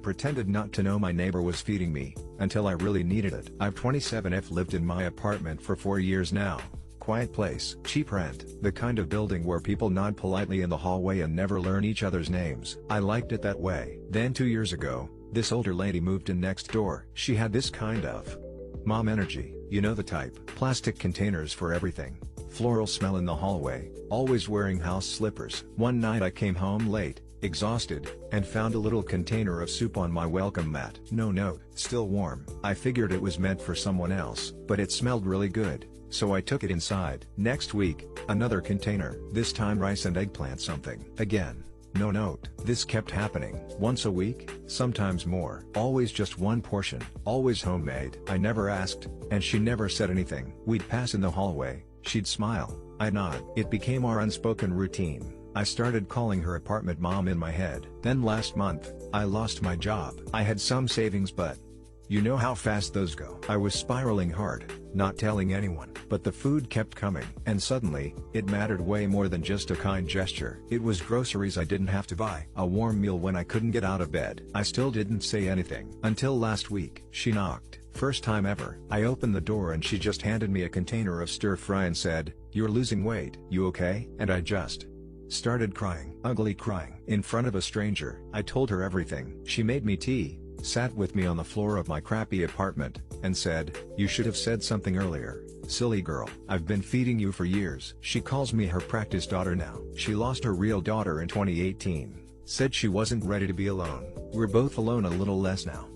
Pretended not to know my neighbor was feeding me, until I really needed it. I've 27F lived in my apartment for 4 years now. Quiet place, cheap rent, the kind of building where people nod politely in the hallway and never learn each other's names. I liked it that way. Then 2 years ago, this older lady moved in next door. She had this kind of mom energy, you know the type. Plastic containers for everything, floral smell in the hallway, always wearing house slippers. One night I came home late, exhausted, and found a little container of soup on my welcome mat. No note, still warm. I figured it was meant for someone else, but it smelled really good, so I took it inside. Next week, another container, this time rice and eggplant something. Again, no note. This kept happening. Once a week, sometimes more. Always just one portion, always homemade. I never asked, and she never said anything. We'd pass in the hallway, she'd smile, I'd nod. It became our unspoken routine. I started calling her apartment mom in my head. Then last month, I lost my job. I had some savings, but you know how fast those go. I was spiraling hard, not telling anyone. But the food kept coming. And suddenly, it mattered way more than just a kind gesture. It was groceries I didn't have to buy. A warm meal when I couldn't get out of bed. I still didn't say anything. Until last week. She knocked. First time ever. I opened the door and she just handed me a container of stir fry and said, "You're losing weight. You okay?" And I just started crying. Ugly crying. In front of a stranger. I told her everything. She made me tea, sat with me on the floor of my crappy apartment, and said, "You should have said something earlier, silly girl. I've been feeding you for years." She calls me her practice daughter now. She lost her real daughter in 2018. Said she wasn't ready to be alone. We're both alone a little less now.